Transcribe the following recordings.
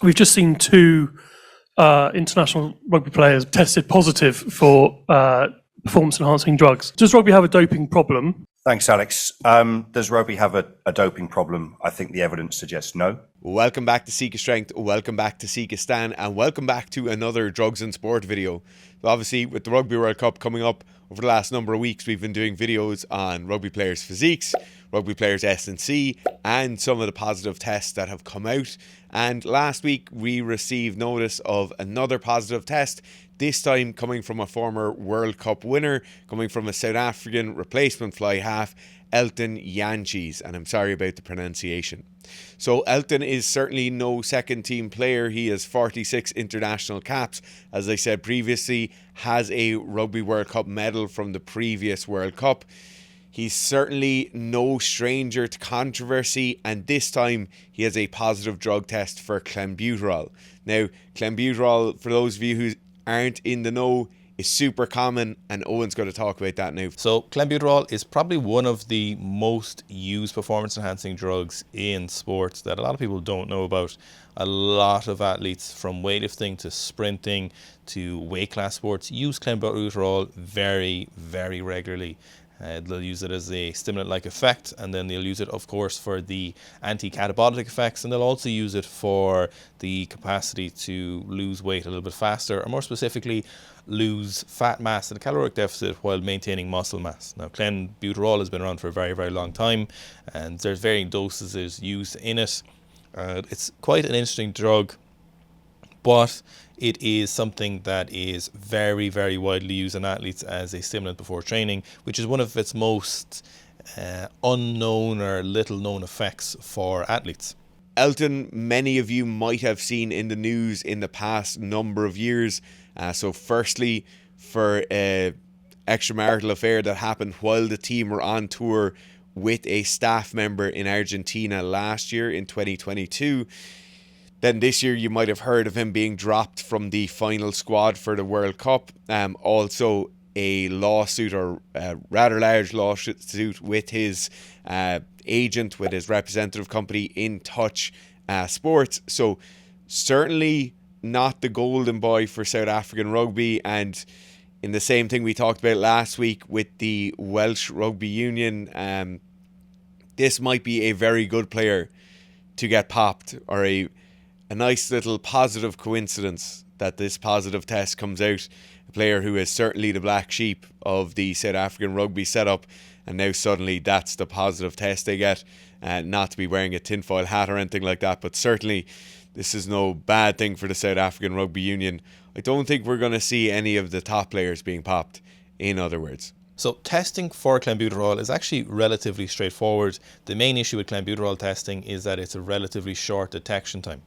we've just seen two international rugby players tested positive for performance-enhancing drugs. Does rugby have a doping problem? Thanks, Alex. Does rugby have a doping problem? I think the evidence suggests no. Welcome back to Seek a Strength, welcome back to Seek a Stan, and welcome back to another Drugs and Sport video. Obviously, with the Rugby World Cup coming up over the last number of weeks, we've been doing videos on rugby players' physiques, rugby players' S&C, and some of the positive tests that have come out. And last week, we received notice of another positive test, this time coming from a former World Cup winner, coming from a South African replacement fly half, Elton Jantjies, and I'm sorry about the pronunciation. So Elton is certainly no second team player. He has 46 international caps. As I said previously, has a Rugby World Cup medal from the previous World Cup. He's certainly no stranger to controversy, and this time he has a positive drug test for Clenbuterol. Now, Clenbuterol, for those of you who aren't in the know, is super common, and Owen's going to talk about that now. So Clenbuterol is probably one of the most used performance enhancing drugs in sports that a lot of people don't know about. A lot of athletes, from weightlifting to sprinting to weight class sports, use Clenbuterol very, very regularly. They'll use it as a stimulant-like effect, and then they'll use it, of course, for the anti-catabolic effects, and they'll also use it for the capacity to lose weight a little bit faster, or more specifically, lose fat mass in a caloric deficit while maintaining muscle mass. Now, Clenbuterol has been around for a very, very long time, and there's varying dosages used in it. It's quite an interesting drug, but it is something that is very, very widely used in athletes as a stimulant before training, which is one of its most unknown or little known effects for athletes. Elton, many of you might have seen in the news in the past number of years. So firstly, for an extramarital affair that happened while the team were on tour with a staff member in Argentina last year in 2022. Then this year you might have heard of him being dropped from the final squad for the World Cup. Also a lawsuit, or a rather large lawsuit, with his agent, with his representative company, In Touch Sports. So certainly not the golden boy for South African rugby, and in the same thing we talked about last week with the Welsh Rugby Union, this might be a very good player to get popped, or a nice little positive coincidence that this positive test comes out. A player who is certainly the black sheep of the South African rugby setup, and now suddenly that's the positive test they get. Not to be wearing a tinfoil hat or anything like that, but certainly this is no bad thing for the South African Rugby Union. I don't think we're going to see any of the top players being popped, in other words. So testing for Clenbuterol is actually relatively straightforward. The main issue with Clenbuterol testing is that it's a relatively short detection time.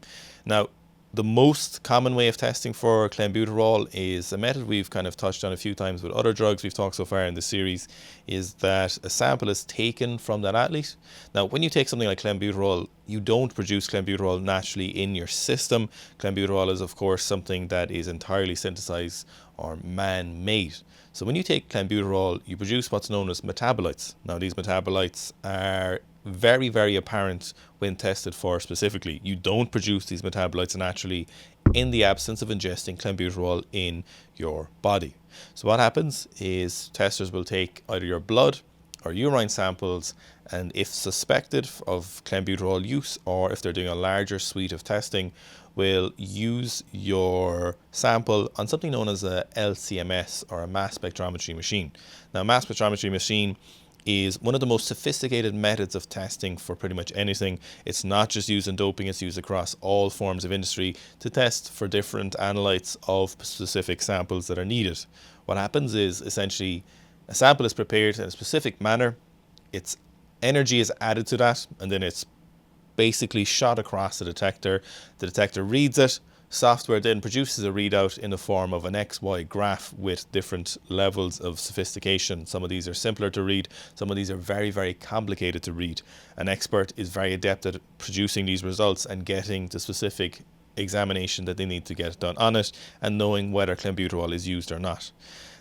Now, the most common way of testing for Clenbuterol is a method we've kind of touched on a few times with other drugs we've talked so far in the series, is that a sample is taken from that athlete. Now, when you take something like Clenbuterol, you don't produce Clenbuterol naturally in your system. Clenbuterol is, of course, something that is entirely synthesized or man-made. So when you take Clenbuterol, you produce what's known as metabolites. Now, these metabolites are very, very apparent when tested for specifically. You don't produce these metabolites naturally in the absence of ingesting Clenbuterol in your body. So what happens is testers will take either your blood or urine samples, and if suspected of Clenbuterol use, or if they're doing a larger suite of testing, will use your sample on something known as a LCMS, or a mass spectrometry machine. Now, mass spectrometry machine is one of the most sophisticated methods of testing for pretty much anything. It's not just used in doping, it's used across all forms of industry to test for different analytes of specific samples that are needed. What happens is, essentially, a sample is prepared in a specific manner, its energy is added to that, and then it's basically shot across the detector. The detector reads it. Software then produces a readout in the form of an XY graph with different levels of sophistication. Some of these are simpler to read, some of these are very, very complicated to read. An expert is very adept at producing these results and getting the specific examination that they need to get done on it, and knowing whether Clenbuterol is used or not.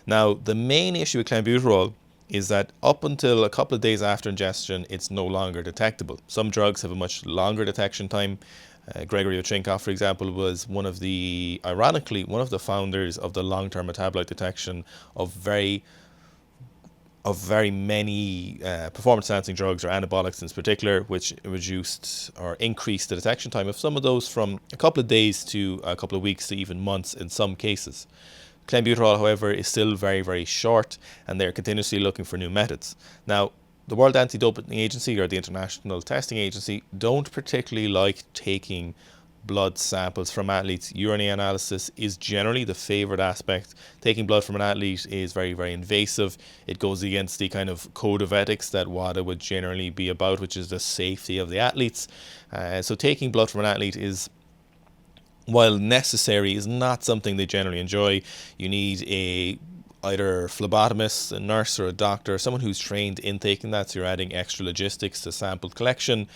Now, the main issue with Clenbuterol is that up until a couple of days after ingestion, it's no longer detectable. Some drugs have a much longer detection time. Gregory Ochinkov, for example, was ironically, one of the founders of the long-term metabolite detection of very many performance-enhancing drugs, or anabolics in particular, which reduced or increased the detection time of some of those from a couple of days to a couple of weeks to even months in some cases. Clenbuterol, however, is still very, very short, and they're continuously looking for new methods. Now, the World Anti-Doping Agency, or the International Testing Agency, don't particularly like taking blood samples from athletes. Urinary analysis is generally the favoured aspect. Taking blood from an athlete is very, very invasive. It goes against the kind of code of ethics that WADA would generally be about, which is the safety of the athletes. So taking blood from an athlete is, while necessary, is not something they generally enjoy. You need either a phlebotomist, a nurse, or a doctor, someone who's trained in taking that, so you're adding extra logistics to sample collection.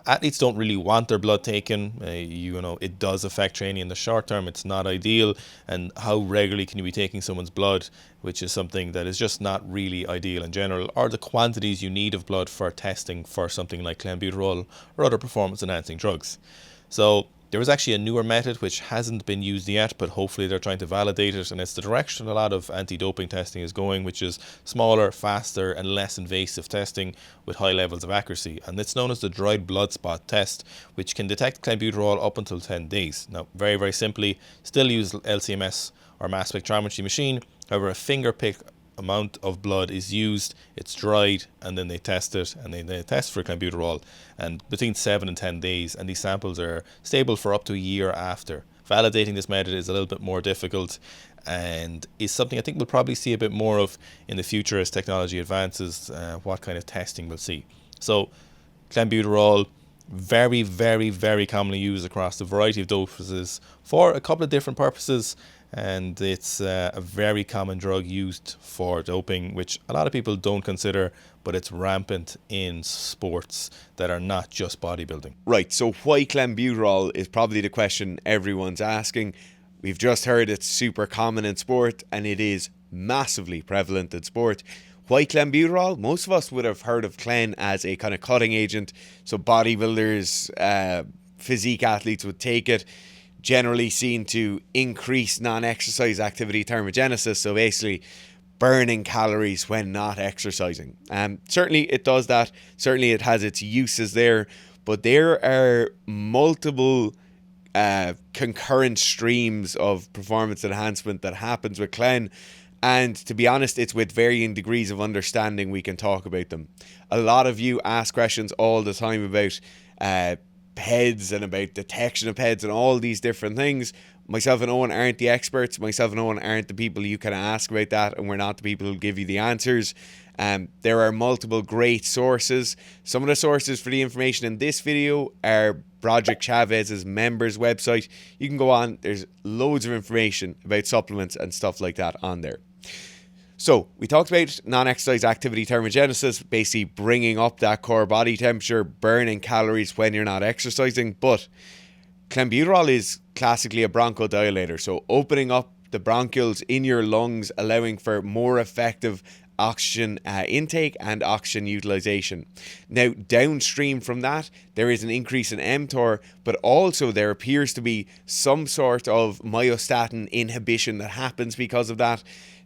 Athletes don't really want their blood taken. It does affect training in the short term. It's not ideal. And how regularly can you be taking someone's blood, which is something that is just not really ideal in general, or the quantities you need of blood for testing for something like clenbuterol or other performance-enhancing drugs. So there is actually a newer method which hasn't been used yet, but hopefully they're trying to validate it, and it's the direction a lot of anti-doping testing is going, which is smaller, faster, and less invasive testing with high levels of accuracy. And it's known as the dried blood spot test, which can detect clenbuterol up until 10 days. Now, very, very simply, still use LCMS or mass spectrometry machine. However, a finger pick amount of blood is used, it's dried, and then they test it, and they test for clenbuterol, and between 7 and 10 days, and these samples are stable for up to a year after. Validating this method is a little bit more difficult, and is something I think we'll probably see a bit more of in the future as technology advances, what kind of testing we'll see. So clenbuterol, very, very, very commonly used across a variety of doses for a couple of different purposes, and it's a very common drug used for doping, which a lot of people don't consider, but it's rampant in sports that are not just bodybuilding. Right, so why clenbuterol is probably the question everyone's asking. We've just heard it's super common in sport, and it is massively prevalent in sport. Why clenbuterol? Most of us would have heard of Clen as a kind of cutting agent, so bodybuilders, physique athletes would take it, generally seen to increase non-exercise activity thermogenesis, so basically burning calories when not exercising. Certainly it does that, certainly it has its uses there, but there are multiple concurrent streams of performance enhancement that happens with Clen, and to be honest, it's with varying degrees of understanding we can talk about them. A lot of you ask questions all the time about PEDs and about detection of PEDs and all these different things. Myself and Owen aren't the experts. Myself and Owen aren't the people you can ask about that, and we're not the people who give you the answers. There are multiple great sources. Some of the sources for the information in this video are Broderick Chavez's members website. You can go on, there's loads of information about supplements and stuff like that on there. So we talked about non-exercise activity thermogenesis, basically bringing up that core body temperature, burning calories when you're not exercising. But clenbuterol is classically a bronchodilator, so opening up the bronchioles in your lungs, allowing for more effective oxygen intake and oxygen utilization. Now, downstream from that, there is an increase in mTOR, but also there appears to be some sort of myostatin inhibition that happens because of that.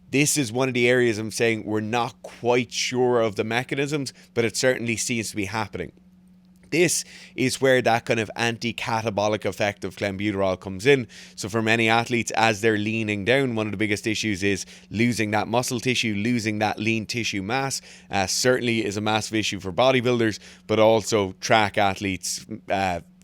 This is one of the areas I'm saying we're not quite sure of the mechanisms, but it certainly seems to be happening. This is where that kind of anti-catabolic effect of clenbuterol comes in. So for many athletes, as they're leaning down, one of the biggest issues is losing that muscle tissue, losing that lean tissue mass. Certainly is a massive issue for bodybuilders, but also track athletes,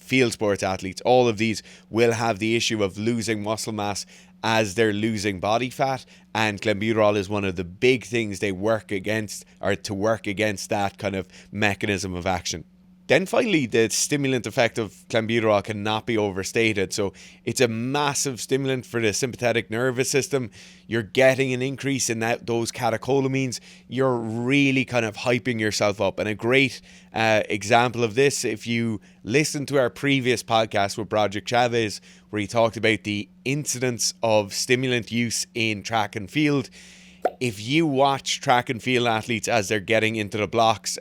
field sports athletes. All of these will have the issue of losing muscle mass as they're losing body fat, and clenbuterol is one of the big things they work against, or to work against that kind of mechanism of action. Then finally, the stimulant effect of clenbuterol cannot be overstated. So it's a massive stimulant for the sympathetic nervous system. You're getting an increase in those catecholamines. You're really kind of hyping yourself up. And a great example of this, if you listen to our previous podcast with Broderick Chavez, where he talked about the incidence of stimulant use in track and field. If you watch track and field athletes as they're getting into the blocks,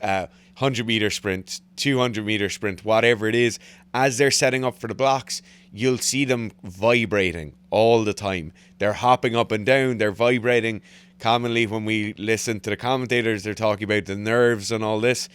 100 meter sprint, 200 meter sprint, whatever it is, as they're setting up for the blocks, you'll see them vibrating all the time. They're hopping up and down, they're vibrating. Commonly, when we listen to the commentators, they're talking about the nerves and all this.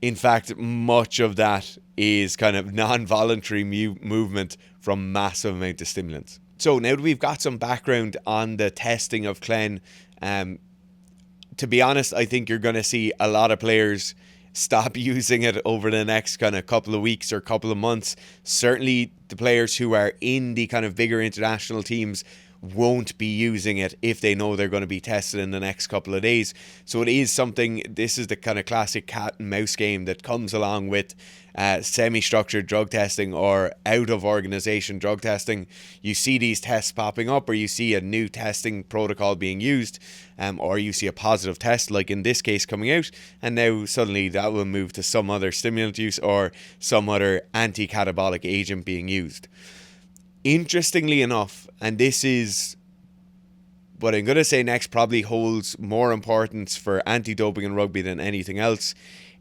In fact, much of that is kind of non-voluntary movement from massive amount of stimulants. So now that we've got some background on the testing of Clen, to be honest, I think you're going to see a lot of players stop using it over the next kind of couple of weeks or couple of months. Certainly the players who are in the kind of bigger international teams won't be using it if they know they're going to be tested in the next couple of days. So it is something, this is the kind of classic cat and mouse game that comes along with semi-structured drug testing or out of organization drug testing. You see these tests popping up, or you see a new testing protocol being used, or you see a positive test like in this case coming out, and now suddenly that will move to some other stimulant use or some other anti-catabolic agent being used. Interestingly enough, and this is what I'm going to say next, probably holds more importance for anti-doping in rugby than anything else.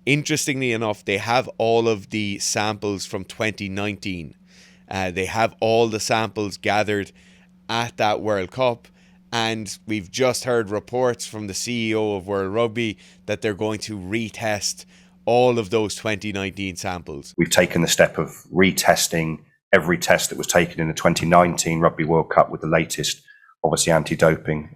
Interestingly enough, they have all of the samples from 2019. They have all the samples gathered at that World Cup, and we've just heard reports from the CEO of World Rugby that they're going to retest all of those 2019 samples. We've taken the step of retesting every test that was taken in the 2019 Rugby World Cup with the latest, obviously, anti-doping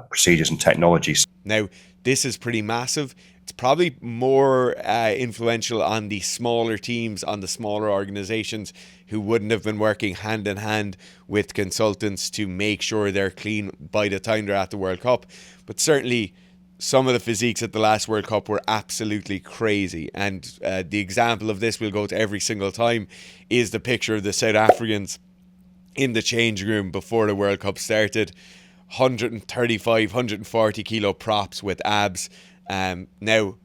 procedures and technologies. Now, this is pretty massive. It's probably more influential on the smaller teams, on the smaller organizations who wouldn't have been working hand in hand with consultants to make sure they're clean by the time they're at the World Cup. But certainly, some of the physiques at the last World Cup were absolutely crazy. And the example of this we'll go to every single time is the picture of the South Africans in the changing room before the World Cup started. 135, 140 kilo props with abs. Now,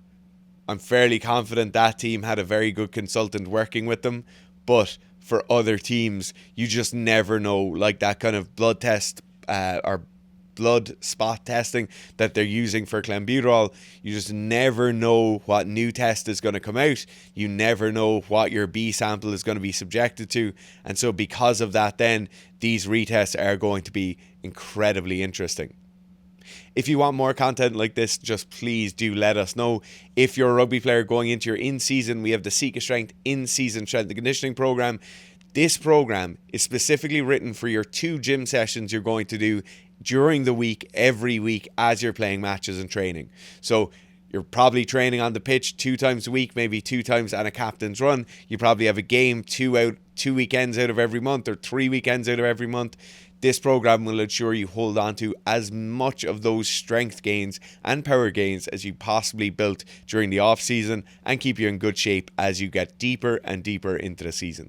I'm fairly confident that team had a very good consultant working with them. But for other teams, you just never know. Like that kind of blood test or blood spot testing that they're using for Clenbuterol, you just never know what new test is going to come out. You never know what your B sample is going to be subjected to, and so because of that, then these retests are going to be incredibly interesting. If you want more content like this, just please do let us know. If you're a rugby player going into your in-season, we have the Seek a Strength in-season strength and conditioning program. This program is specifically written for your 2 gym sessions you're going to do during the week, every week, as you're playing matches and training. So you're probably training on the pitch 2 times a week, maybe 2 times on a captain's run. You probably have a game 2 weekends out of every month, or 3 weekends out of every month. This program will ensure you hold on to as much of those strength gains and power gains as you possibly built during the off season, and keep you in good shape as you get deeper and deeper into the season.